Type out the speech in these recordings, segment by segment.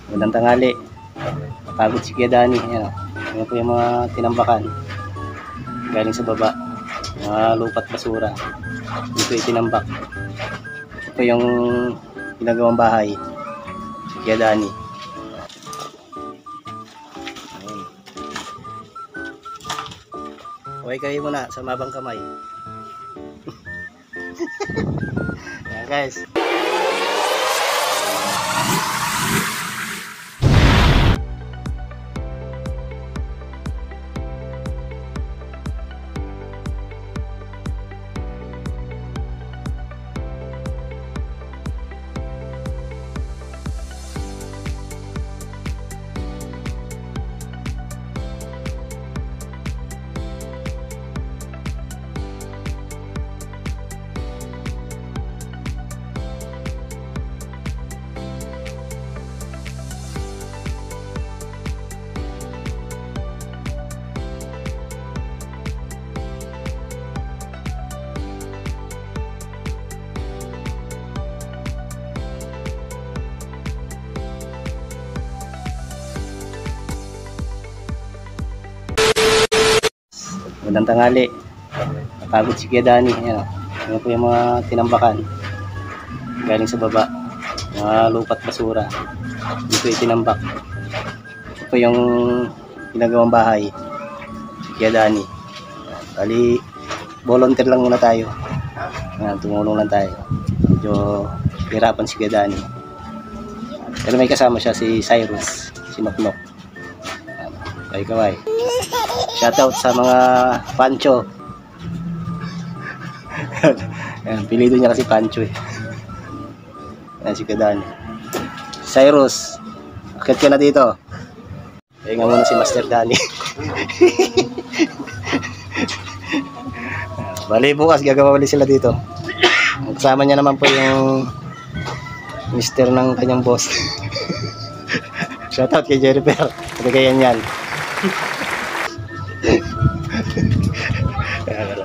Magandang tanghali. Napagod si Kuya Danny. Ayan, ayan po yung mga tinambakan. Galing sa baba. Mga lupat basura. Dito itinambak. Ito po yung ginagawang bahay. Kuya Danny. Okay kayo muna sa mabang kamay. Ayan guys. Magandang tanghali. Napagod si Kuya Danny. Ayan, ayan po yung mga tinambakan. Galing sa baba. Mga lupat basura. Dito itinambak. Ito po yung ginagawang bahay. Kuya Danny. Bali, volunteer lang muna tayo. Ayan, tumulong lang tayo. Medyo hirapan si Kuya Danny. Pero may kasama siya si Cyrus. Si Noknok. Kaway-kaway. Shoutout sa mga Pancho. Ayan, pilido niya kasi Pancho eh. Ayan si Kuya Danny. Cyrus, akit ka na dito. Kaya nga muna si Master Danny. Bali bukas gagawa ulit sila dito. Kasama niya naman po yung mister ng kanyang boss. Shoutout kay Jennifer. Kagayan yan.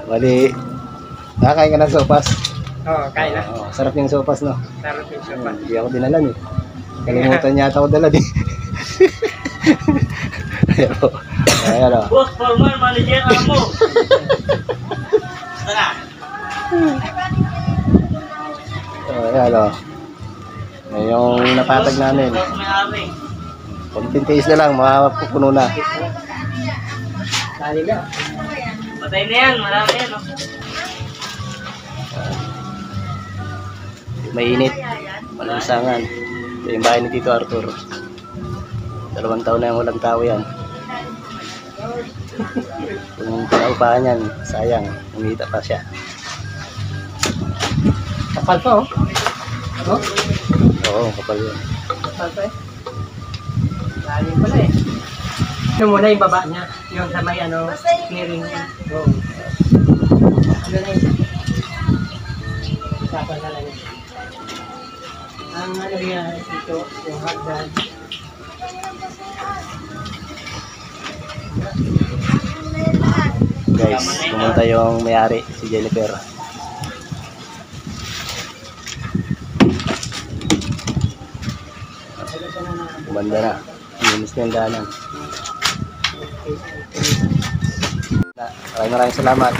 Bali, nakakain ka ng sopas? Oo, kain na. Sarap yung sopas, no? Sarap yung sopas. Hindi ako dinalan eh. Kalimutan niya ata ako dala din. Ayan o. Boss, formal manager mo. Tara. Ayan o. Ayan yung napatag namin. Konting taste na lang, makapupuno na. Dali na. Patay na yan, marami yan. Mainit. Malansangan. Ito yung bahay ni Tito Arthur. 2 taon na yung walang tao yan. Kung pinaupahan yan, sayang. Umita pa siya. Kapal pa, oh. No? Oo, kapal yun. Kapal pa eh. Dali pala eh. Yung muna yung baba niya. Yung sa may ano, clearing. Oo. Ano na yun? Kapal na lang yun. Ang ano yan, ito, yung hagdan. Guys, pumunta yung may-ari, si Jennifer. Kumanda na. Linis na yung daanan. Maraming salamat.